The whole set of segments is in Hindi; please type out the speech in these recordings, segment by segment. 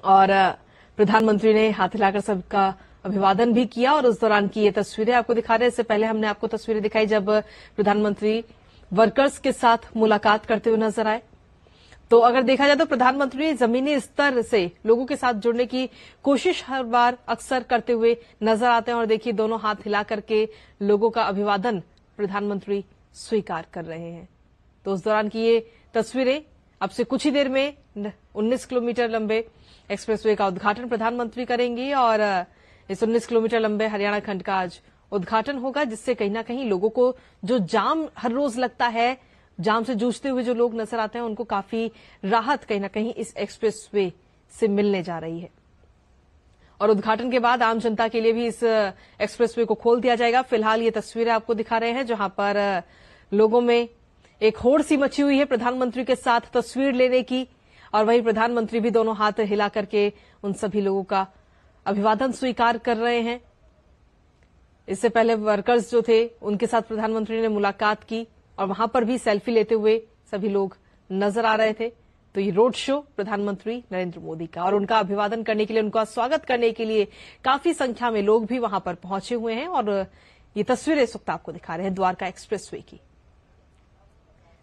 और प्रधानमंत्री ने हाथ हिलाकर सबका अभिवादन भी किया और उस दौरान की ये तस्वीरें आपको दिखा रहे हैं। इससे पहले हमने आपको तस्वीरें दिखाई जब प्रधानमंत्री वर्कर्स के साथ मुलाकात करते हुए नजर आए। तो अगर देखा जाए तो प्रधानमंत्री जमीनी स्तर से लोगों के साथ जुड़ने की कोशिश हर बार अक्सर करते हुए नजर आते हैं और देखिए दोनों हाथ हिला करके लोगों का अभिवादन प्रधानमंत्री स्वीकार कर रहे हैं। तो उस दौरान की ये तस्वीरें अब से कुछ ही देर में 19 किलोमीटर लंबे एक्सप्रेसवे का उद्घाटन प्रधानमंत्री करेंगे और इस 19 किलोमीटर लंबे हरियाणा खंड का आज उद्घाटन होगा, जिससे कहीं ना कहीं लोगों को जो जाम हर रोज लगता है, जाम से जूझते हुए जो लोग नजर आते हैं, उनको काफी राहत कहीं ना कहीं इस एक्सप्रेसवे से मिलने जा रही है। और उद्घाटन के बाद आम जनता के लिए भी इस एक्सप्रेसवे को खोल दिया जाएगा। फिलहाल ये तस्वीरें आपको दिखा रहे हैं जहां पर लोगों में एक होड़ सी मची हुई है प्रधानमंत्री के साथ तस्वीर लेने की, और वहीं प्रधानमंत्री भी दोनों हाथ हिला करके उन सभी लोगों का अभिवादन स्वीकार कर रहे हैं। इससे पहले वर्कर्स जो थे उनके साथ प्रधानमंत्री ने मुलाकात की और वहां पर भी सेल्फी लेते हुए सभी लोग नजर आ रहे थे। तो ये रोड शो प्रधानमंत्री नरेंद्र मोदी का, और उनका अभिवादन करने के लिए, उनका स्वागत करने के लिए काफी संख्या में लोग भी वहां पर पहुंचे हुए हैं। और ये तस्वीरें इस वक्त आपको दिखा रहे हैं द्वारका एक्सप्रेसवे की,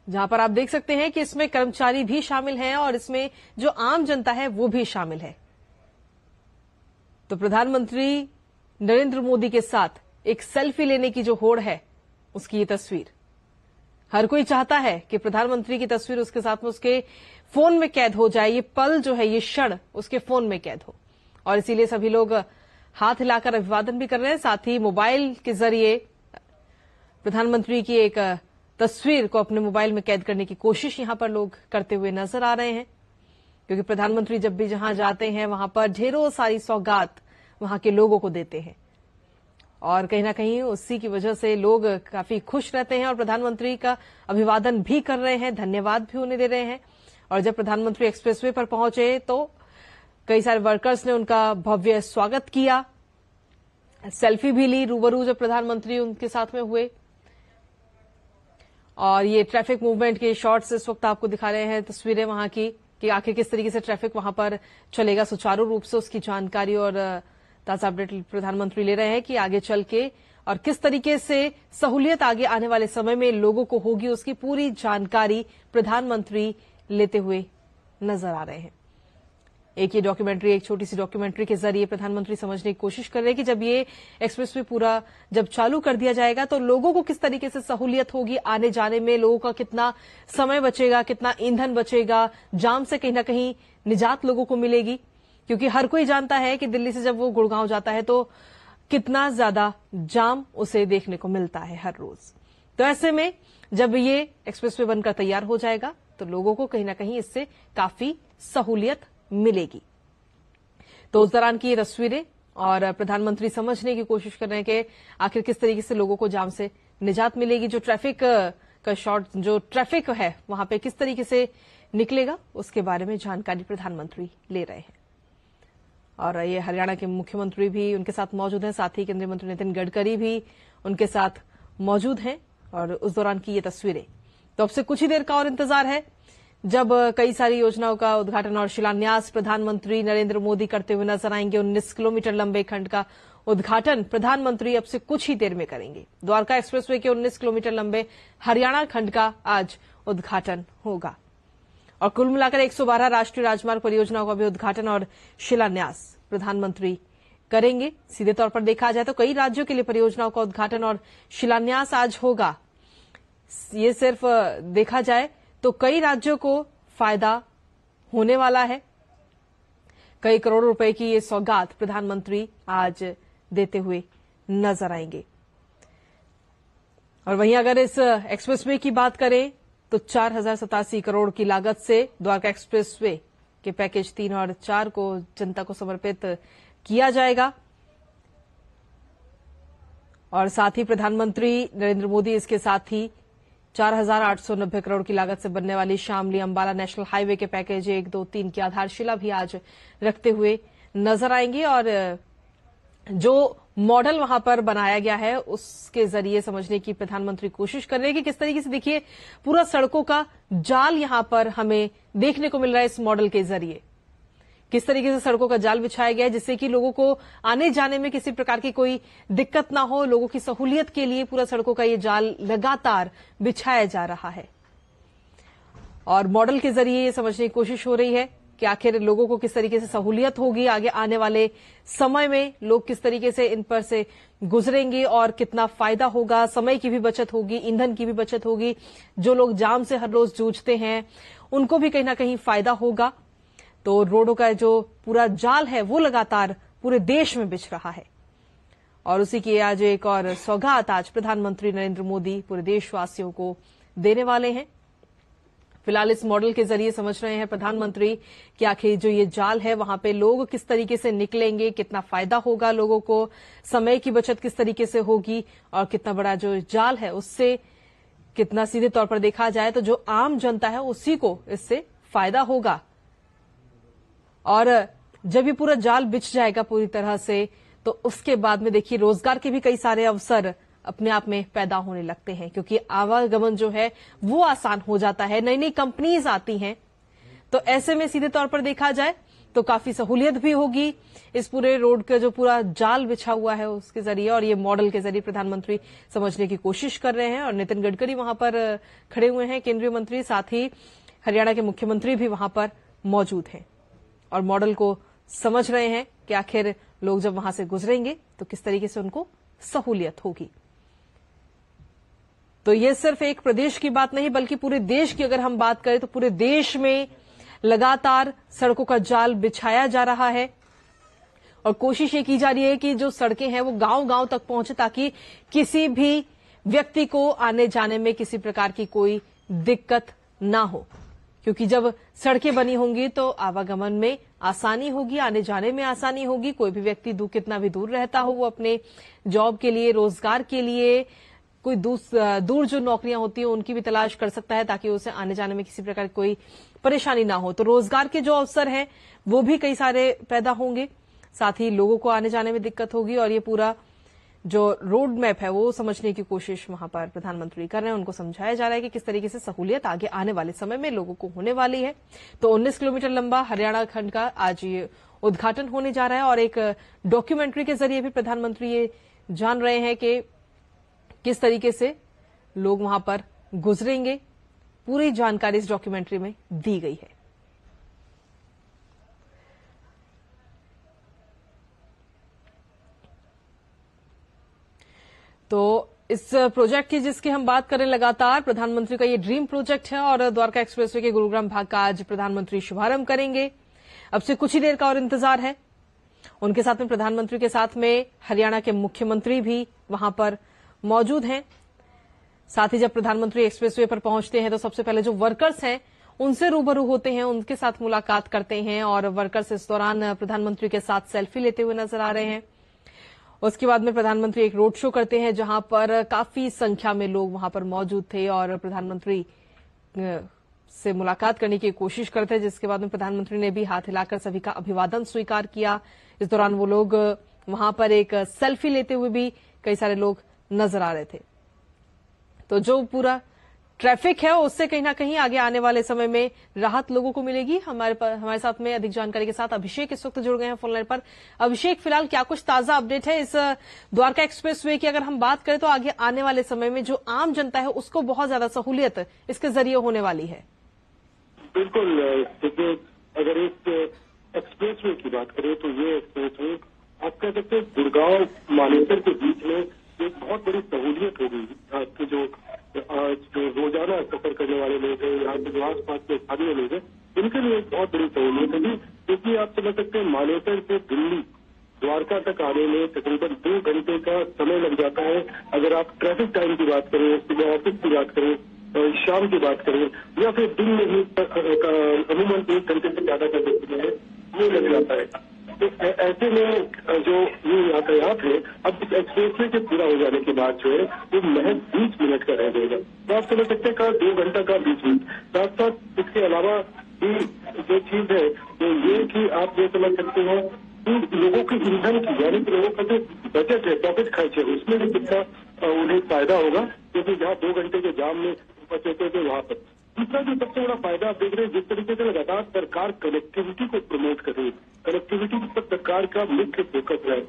जहां पर आप देख सकते हैं कि इसमें कर्मचारी भी शामिल हैं और इसमें जो आम जनता है वो भी शामिल है। तो प्रधानमंत्री नरेंद्र मोदी के साथ एक सेल्फी लेने की जो होड़ है, उसकी ये तस्वीर हर कोई चाहता है कि प्रधानमंत्री की तस्वीर उसके साथ में उसके फोन में कैद हो जाए, ये पल जो है, ये क्षण उसके फोन में कैद हो, और इसीलिए सभी लोग हाथ हिलाकर अभिवादन भी कर रहे हैं। साथ ही मोबाइल के जरिए प्रधानमंत्री की एक तस्वीर को अपने मोबाइल में कैद करने की कोशिश यहां पर लोग करते हुए नजर आ रहे हैं, क्योंकि प्रधानमंत्री जब भी जहां जाते हैं वहां पर ढेरों सारी सौगात वहां के लोगों को देते हैं, और कहीं ना कहीं उसी की वजह से लोग काफी खुश रहते हैं और प्रधानमंत्री का अभिवादन भी कर रहे हैं, धन्यवाद भी उन्हें दे रहे हैं। और जब प्रधानमंत्री एक्सप्रेसवे पर पहुंचे तो कई सारे वर्कर्स ने उनका भव्य स्वागत किया, सेल्फी भी ली रूबरू जब प्रधानमंत्री उनके साथ में हुए। और ये ट्रैफिक मूवमेंट के शॉट्स इस वक्त आपको दिखा रहे हैं, तस्वीरें वहां की कि आखिर किस तरीके से ट्रैफिक वहां पर चलेगा सुचारू रूप से, उसकी जानकारी और ताजा अपडेट प्रधानमंत्री ले रहे हैं कि आगे चल के और किस तरीके से सहूलियत आगे आने वाले समय में लोगों को होगी, उसकी पूरी जानकारी प्रधानमंत्री लेते हुए नजर आ रहे हैं। एक ये डॉक्यूमेंट्री, एक छोटी सी डॉक्यूमेंट्री के जरिए प्रधानमंत्री समझने की कोशिश कर रहे हैं कि जब ये एक्सप्रेसवे पूरा जब चालू कर दिया जाएगा तो लोगों को किस तरीके से सहूलियत होगी आने जाने में, लोगों का कितना समय बचेगा, कितना ईंधन बचेगा, जाम से कहीं ना कहीं निजात लोगों को मिलेगी, क्योंकि हर कोई जानता है कि दिल्ली से जब वो गुड़गांव जाता है तो कितना ज्यादा जाम उसे देखने को मिलता है हर रोज। तो ऐसे में जब ये एक्सप्रेसवे बनकर तैयार हो जाएगा तो लोगों को कहीं ना कहीं इससे काफी सहूलियत मिलेगी। तो उस दौरान की ये तस्वीरें, और प्रधानमंत्री समझने की कोशिश कर रहे हैं कि आखिर किस तरीके से लोगों को जाम से निजात मिलेगी, जो ट्रैफिक का शॉर्ट, जो ट्रैफिक है वहां पे किस तरीके से निकलेगा, उसके बारे में जानकारी प्रधानमंत्री ले रहे हैं। और ये हरियाणा के मुख्यमंत्री भी उनके साथ मौजूद हैं, साथ ही केंद्रीय मंत्री नितिन गडकरी भी उनके साथ मौजूद हैं। और उस दौरान की ये तस्वीरें, तो अब से कुछ ही देर का और इंतजार है जब कई सारी योजनाओं का उद्घाटन और शिलान्यास प्रधानमंत्री नरेंद्र मोदी करते हुए नजर आएंगे। 19 किलोमीटर लंबे खंड का उद्घाटन प्रधानमंत्री अब से कुछ ही देर में करेंगे। द्वारका एक्सप्रेसवे के 19 किलोमीटर लंबे हरियाणा खंड का आज उद्घाटन होगा, और कुल मिलाकर 112 राष्ट्रीय राजमार्ग परियोजनाओं का भी उद्घाटन और शिलान्यास प्रधानमंत्री करेंगे। सीधे तौर पर देखा जाए तो कई राज्यों के लिए परियोजनाओं का उद्घाटन और शिलान्यास आज होगा। ये सिर्फ देखा जाए तो कई राज्यों को फायदा होने वाला है। कई करोड़ रुपए की ये सौगात प्रधानमंत्री आज देते हुए नजर आएंगे। और वहीं अगर इस एक्सप्रेसवे की बात करें तो 4087 करोड़ की लागत से द्वारका एक्सप्रेसवे के पैकेज 3 और 4 को जनता को समर्पित किया जाएगा। और साथ ही प्रधानमंत्री नरेंद्र मोदी इसके साथ ही 4890 करोड़ की लागत से बनने वाली शामली अंबाला नेशनल हाईवे के पैकेज 1, 2, 3 की आधारशिला भी आज रखते हुए नजर आएंगे। और जो मॉडल वहां पर बनाया गया है उसके जरिए समझने की प्रधानमंत्री कोशिश कर रहे हैं कि किस तरीके से, देखिए पूरा सड़कों का जाल यहां पर हमें देखने को मिल रहा है इस मॉडल के जरिए, किस तरीके से सड़कों का जाल बिछाया गया है जिससे कि लोगों को आने जाने में किसी प्रकार की कोई दिक्कत ना हो। लोगों की सहूलियत के लिए पूरा सड़कों का ये जाल लगातार बिछाया जा रहा है और मॉडल के जरिए ये समझने की कोशिश हो रही है कि आखिर लोगों को किस तरीके से सहूलियत होगी, आगे आने वाले समय में लोग किस तरीके से इन पर से गुजरेंगे और कितना फायदा होगा। समय की भी बचत होगी, ईंधन की भी बचत होगी। जो लोग जाम से हर रोज जूझते हैं उनको भी कहीं ना कहीं फायदा होगा। तो रोडों का जो पूरा जाल है वो लगातार पूरे देश में बिछ रहा है और उसी की आज एक और सौगात आज प्रधानमंत्री नरेंद्र मोदी पूरे देशवासियों को देने वाले हैं। फिलहाल इस मॉडल के जरिए समझ रहे हैं प्रधानमंत्री कि आखिर जो ये जाल है वहां पे लोग किस तरीके से निकलेंगे, कितना फायदा होगा लोगों को, समय की बचत किस तरीके से होगी और कितना बड़ा जो जाल है उससे कितना सीधे तौर पर देखा जाए तो जो आम जनता है उसी को इससे फायदा होगा। और जब ये पूरा जाल बिछ जाएगा पूरी तरह से तो उसके बाद में देखिए रोजगार के भी कई सारे अवसर अपने आप में पैदा होने लगते हैं क्योंकि आवागमन जो है वो आसान हो जाता है, नई नई कंपनीज आती हैं। तो ऐसे में सीधे तौर पर देखा जाए तो काफी सहूलियत भी होगी इस पूरे रोड का जो पूरा जाल बिछा हुआ है उसके जरिए। और ये मॉडल के जरिए प्रधानमंत्री समझने की कोशिश कर रहे हैं और नितिन गडकरी वहां पर खड़े हुए हैं, केंद्रीय मंत्री, साथ ही हरियाणा के मुख्यमंत्री भी वहां पर मौजूद हैं और मॉडल को समझ रहे हैं कि आखिर लोग जब वहां से गुजरेंगे तो किस तरीके से उनको सहूलियत होगी। तो ये सिर्फ एक प्रदेश की बात नहीं बल्कि पूरे देश की अगर हम बात करें तो पूरे देश में लगातार सड़कों का जाल बिछाया जा रहा है और कोशिश ये की जा रही है कि जो सड़कें हैं वो गांव-गांव तक पहुंचे ताकि किसी भी व्यक्ति को आने जाने में किसी प्रकार की कोई दिक्कत ना हो। क्योंकि जब सड़कें बनी होंगी तो आवागमन में आसानी होगी, आने जाने में आसानी होगी। कोई भी व्यक्ति कितना भी दूर रहता हो वो अपने जॉब के लिए, रोजगार के लिए, कोई दूर जो नौकरियां होती हैं उनकी भी तलाश कर सकता है ताकि उसे आने जाने में किसी प्रकार की कोई परेशानी ना हो। तो रोजगार के जो अवसर हैं वो भी कई सारे पैदा होंगे, साथ ही लोगों को आने जाने में दिक्कत होगी और ये पूरा जो रोड मैप है वो समझने की कोशिश वहां पर प्रधानमंत्री कर रहे हैं। उनको समझाया जा रहा है कि किस तरीके से सहूलियत आगे आने वाले समय में लोगों को होने वाली है। तो 19 किलोमीटर लंबा हरियाणा खंड का आज ये उद्घाटन होने जा रहा है और एक डॉक्यूमेंट्री के जरिए भी प्रधानमंत्री ये जान रहे हैं कि किस तरीके से लोग वहां पर गुजरेंगे। पूरी जानकारी इस डॉक्यूमेंट्री में दी गई है। तो इस प्रोजेक्ट की जिसकी हम बात करें लगातार प्रधानमंत्री का ये ड्रीम प्रोजेक्ट है और द्वारका एक्सप्रेसवे के गुरुग्राम भाग का आज प्रधानमंत्री शुभारंभ करेंगे। अब से कुछ ही देर का और इंतजार है। उनके साथ में प्रधानमंत्री के साथ में हरियाणा के मुख्यमंत्री भी वहां पर मौजूद हैं। साथ ही जब प्रधानमंत्री एक्सप्रेसवे पर पहुंचते हैं तो सबसे पहले जो वर्कर्स हैं उनसे रूबरू होते हैं, उनके साथ मुलाकात करते हैं और वर्कर्स इस दौरान प्रधानमंत्री के साथ सेल्फी लेते हुए नजर आ रहे हैं। उसके बाद में प्रधानमंत्री एक रोड शो करते हैं जहां पर काफी संख्या में लोग वहां पर मौजूद थे और प्रधानमंत्री से मुलाकात करने की कोशिश करते हैं, जिसके बाद में प्रधानमंत्री ने भी हाथ हिलाकर सभी का अभिवादन स्वीकार किया। इस दौरान वो लोग वहां पर एक सेल्फी लेते हुए भी कई सारे लोग नजर आ रहे थे। तो जो पूरा ट्रैफिक है उससे कहीं ना कहीं आगे आने वाले समय में राहत लोगों को मिलेगी। हमारे साथ में अधिक जानकारी के साथ अभिषेक इस वक्त जुड़ गए हैं फोन लाइन पर। अभिषेक, फिलहाल क्या कुछ ताजा अपडेट है इस द्वारका एक्सप्रेसवे की? अगर हम बात करें तो आगे आने वाले समय में जो आम जनता है उसको बहुत ज्यादा सहूलियत इसके जरिए होने वाली है। बिल्कुल, देखिए अगर इस एक्सप्रेसवे की बात करें तो ये एक्सप्रेसवे आप कह सकते हैं गुड़गांव मानेसर के बीच में एक बहुत बड़ी सहूलियत होगी। आपके जो रोजाना सफर करने वाले लोग हैं, यहाँ के जो आसपास के स्थानीय लोग हैं, उनके लिए एक बहुत बड़ी सहूलियत होगी। क्योंकि आप समझ सकते हैं मानेसर से दिल्ली द्वारका तक आने में तकरीबन 2 घंटे का समय लग जाता है। अगर आप ट्रैफिक टाइम की बात करें, सुबह ऑफिस की बात करें, शाम की बात करें या फिर दिन में ही अमूमन 1 घंटे से ज्यादा का ये लग जाता है। तो ऐसे में जो ये यातायात है अब इस एक्सप्रेसवे के पूरा हो जाने के बाद जो है वो महज 20 मिनट का रह जाएगा। तो आप समझ सकते हैं 2 घंटा का 20 मिनट। साथ साथ इसके अलावा भी जो चीज है वो ये कि आप ये समझ सकते हैं कि लोगों की ईंधन की यानी कि लोगों का जो बजट है, पॉकेट खर्च है, उसमें भी कितना उन्हें फायदा होगा। क्योंकि जहाँ 2 घंटे के जाम में फंसे थे वहां पर दूसरा जो सबसे बड़ा फायदा आप देख रहे हैं, जिस तरीके से लगातार सरकार कनेक्टिविटी को प्रमोट कर रही है, कनेक्टिविटी पर सरकार का मुख्य फोकस है।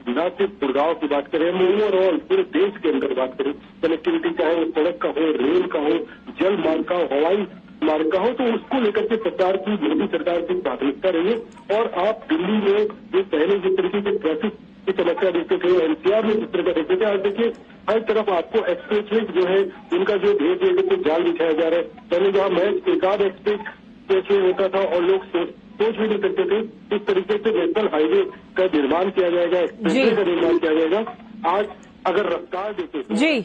न सिर्फ गुड़गांव की बात करें, हम ओवरऑल पूरे देश के अंदर बात करें, कनेक्टिविटी चाहे वो सड़क का हो, रेल का हो, जल मार्ग का हो, हवाई मार्ग का हो, तो उसको लेकर के सरकार की, मोदी सरकार की प्राथमिकता रही है। और आप दिल्ली में जो पहले जिस तरीके से ट्रैफिक की समस्या देखते थे, एनसीआर में जिस तरह का देखते थे, आज देखिए हर तरफ आपको एक्सप्रेसवे जो है उनका जो धीरे धीरे करके जाल बिछाया जा रहा है। पहले जहां महज एक आध एक्सप्रेसवे होता था और लोग सोच भी नहीं सकते थे, इस तरीके से नेशनल हाईवे का निर्माण किया जाएगा, एक्सप्रेसवे का निर्माण किया जाएगा। आज अगर रफ्तार देखें जी,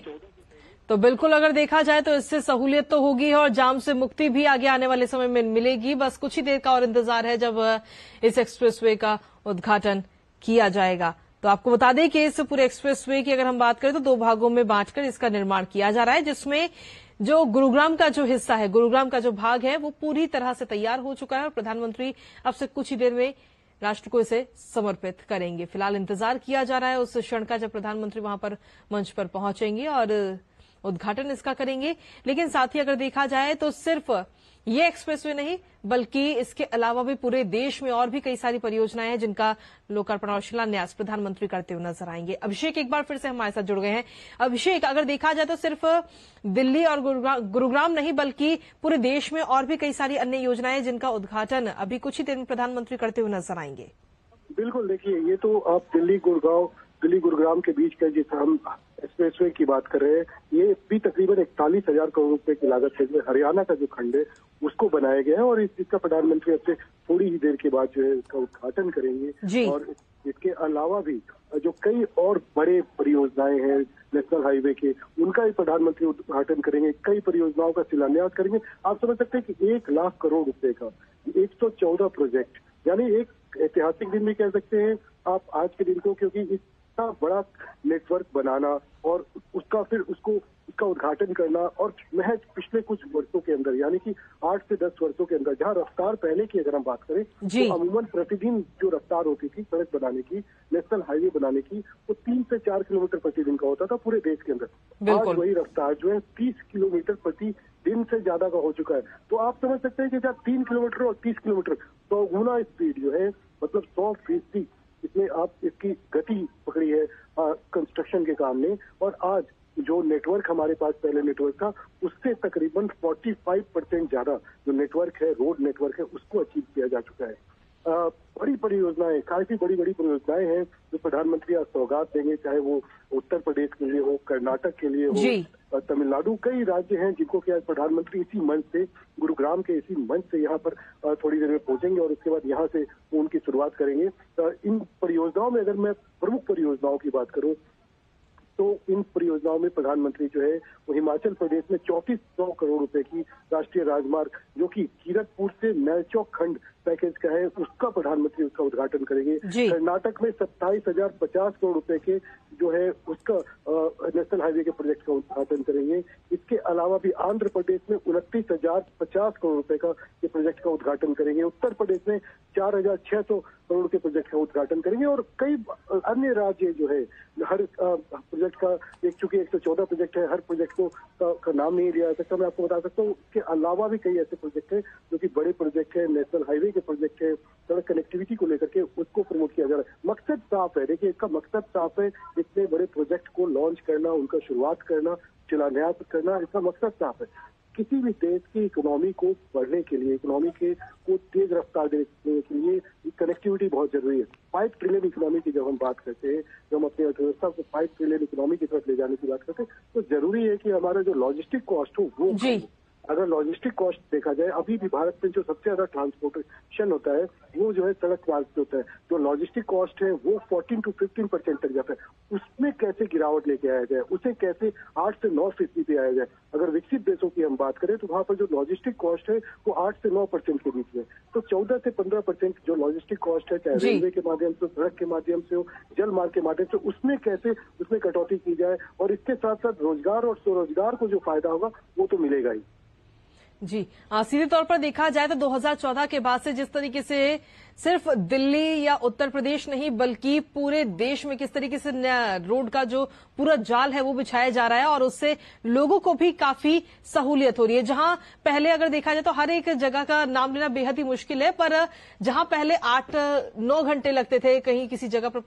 तो बिल्कुल अगर देखा जाए तो इससे सहूलियत तो होगी और जाम से मुक्ति भी आगे आने वाले समय में मिलेगी। बस कुछ ही देर का और इंतजार है जब इस एक्सप्रेसवे का उद्घाटन किया जाएगा। तो आपको बता दें कि इस पूरे एक्सप्रेसवे की अगर हम बात करें तो 2 भागों में बांटकर इसका निर्माण किया जा रहा है, जिसमें जो गुरुग्राम का जो हिस्सा है, गुरुग्राम का जो भाग है वो पूरी तरह से तैयार हो चुका है और प्रधानमंत्री अब से कुछ ही देर में राष्ट्र को इसे समर्पित करेंगे। फिलहाल इंतजार किया जा रहा है उस क्षण का जब प्रधानमंत्री वहां पर मंच पर पहुंचेंगे और उद्घाटन इसका करेंगे। लेकिन साथ ही अगर देखा जाए तो सिर्फ ये एक्सप्रेसवे नहीं बल्कि इसके अलावा भी पूरे देश में और भी कई सारी परियोजनाएं हैं जिनका लोकार्पण और शिलान्यास प्रधानमंत्री करते हुए नजर आएंगे। अभिषेक एक बार फिर से हमारे साथ जुड़ गए हैं। अभिषेक, अगर देखा जाए तो सिर्फ दिल्ली और गुरुग्राम नहीं बल्कि पूरे देश में और भी कई सारी अन्य योजनाएं जिनका उद्घाटन अभी कुछ ही देर में प्रधानमंत्री करते हुए नजर आएंगे। बिल्कुल, देखिए ये तो आप दिल्ली गुरुग्राम के बीच का जिस हम एक्सप्रेसवे की बात कर रहे हैं, ये भी तकरीबन 41,000 करोड़ रुपए की लागत से हरियाणा का जो खंड है उसको बनाया गया है और इसका प्रधानमंत्री अब से थोड़ी ही देर के बाद जो है इसका उद्घाटन करेंगे। और इसके अलावा भी जो कई और बड़े परियोजनाएं हैं नेशनल हाईवे के, उनका भी प्रधानमंत्री उद्घाटन करेंगे। कई परियोजनाओं का शिलान्यास करेंगे। आप समझ सकते हैं कि 1 लाख करोड़ रुपए का 114 प्रोजेक्ट, यानी एक ऐतिहासिक दिन भी कह सकते हैं आप आज के दिन को, क्योंकि इतना बड़ा नेटवर्क बनाना और उसका फिर उसका उद्घाटन करना और महज पिछले कुछ वर्षों के अंदर, यानी कि 8 से 10 वर्षों के अंदर, जहां रफ्तार पहले की अगर हम बात करें तो अमूमन प्रतिदिन जो रफ्तार होती थी सड़क बनाने की, नेशनल हाईवे बनाने की, वो 3 से 4 किलोमीटर प्रतिदिन का होता था पूरे देश के अंदर। आज वही रफ्तार जो है 30 किलोमीटर प्रतिदिन से ज्यादा का हो चुका है। तो आप समझ सकते हैं कि जब 3 किलोमीटर और 30 किलोमीटर 100 गुना स्पीड जो है, मतलब 100% इसमें आप इसकी गति पकड़ी है कंस्ट्रक्शन के काम ने। और आज जो नेटवर्क हमारे पास पहले नेटवर्क था उससे तकरीबन 45% ज्यादा जो नेटवर्क है, रोड नेटवर्क है, उसको अचीव किया जा चुका है। बड़ी परियोजनाएं, काफी बड़ी परियोजनाएं हैं जो प्रधानमंत्री आज सौगात देंगे, चाहे वो उत्तर प्रदेश के लिए हो, कर्नाटक के लिए हो, तमिलनाडु, कई राज्य हैं जिनको कि आज प्रधानमंत्री इसी मंच से, गुरुग्राम के इसी मंच से यहाँ पर थोड़ी देर में पहुंचेंगे और उसके बाद यहाँ से उनकी शुरुआत करेंगे। इन परियोजनाओं में अगर मैं प्रमुख परियोजनाओं की बात करूं तो इन परियोजनाओं में प्रधानमंत्री जो है वो हिमाचल प्रदेश में 3400 करोड़ रुपए की राष्ट्रीय राजमार्ग जो कि कीरतपुर से नैलचौक खंड पैकेज का है, उसका प्रधानमंत्री उसका उद्घाटन करेंगे। कर्नाटक में 27,050 करोड़ रुपए के जो है उसका नेशनल हाईवे के प्रोजेक्ट का उद्घाटन करेंगे। इसके अलावा भी आंध्र प्रदेश में 29,050 करोड़ रुपए का ये प्रोजेक्ट का उद्घाटन करेंगे। उत्तर प्रदेश में 4,600 करोड़ के प्रोजेक्ट का उद्घाटन करेंगे और कई अन्य राज्य जो है हर प्रोजेक्ट का, चूंकि 114 प्रोजेक्ट है, हर प्रोजेक्ट का नाम नहीं लिया जा सकता, मैं आपको बता सकता हूँ। इसके अलावा भी कई ऐसे प्रोजेक्ट हैं जो कि बड़े प्रोजेक्ट है, नेशनल हाईवे के प्रोजेक्ट है, सड़क कनेक्टिविटी को लेकर के उसको प्रमोट किया जा रहा है। मकसद साफ है, देखिए इसका मकसद साफ है, इतने बड़े प्रोजेक्ट को लॉन्च करना, उनका शुरुआत करना, शिलान्यास करना, इसका मकसद साफ है। किसी भी देश की इकोनॉमी को बढ़ने के लिए, इकोनॉमी को तेज रफ्तार देने के लिए कनेक्टिविटी बहुत जरूरी है। 5 ट्रिलियन इकोनॉमी की जब हम बात करते हैं, जब हम अपनी अर्थव्यवस्था को 5 ट्रिलियन इकोनॉमी की तरफ ले जाने की बात करते हैं, तो जरूरी है कि हमारा जो लॉजिस्टिक कॉस्ट हो वो, अगर लॉजिस्टिक कॉस्ट देखा जाए, अभी भी भारत में जो सबसे ज्यादा ट्रांसपोर्टेशन होता है वो जो है सड़क मार्ग से होता है। जो लॉजिस्टिक कॉस्ट है वो 14 से 15% तक जाता है। उसमें कैसे गिरावट लेके आया जाए, उसे कैसे 8 से 9% पे आया जाए। अगर विकसित देशों की हम बात करें तो वहां पर जो लॉजिस्टिक कॉस्ट है वो 8 से 9% के बीच में, तो 14 से 15% जो लॉजिस्टिक कॉस्ट है, चाहे रेलवे के माध्यम से, सड़क के माध्यम से हो, जल मार्ग के माध्यम से, उसमें कैसे उसमें कटौती की जाए और इसके साथ साथ रोजगार और स्वरोजगार को जो फायदा होगा वो तो मिलेगा ही। जी, सीधे तौर पर देखा जाए तो 2014 के बाद से जिस तरीके से सिर्फ दिल्ली या उत्तर प्रदेश नहीं बल्कि पूरे देश में किस तरीके से रोड का जो पूरा जाल है वो बिछाया जा रहा है और उससे लोगों को भी काफी सहूलियत हो रही है। जहां पहले अगर देखा जाए तो हर एक जगह का नाम लेना बेहद ही मुश्किल है, पर जहां पहले 8-9 घंटे लगते थे कहीं किसी जगह पर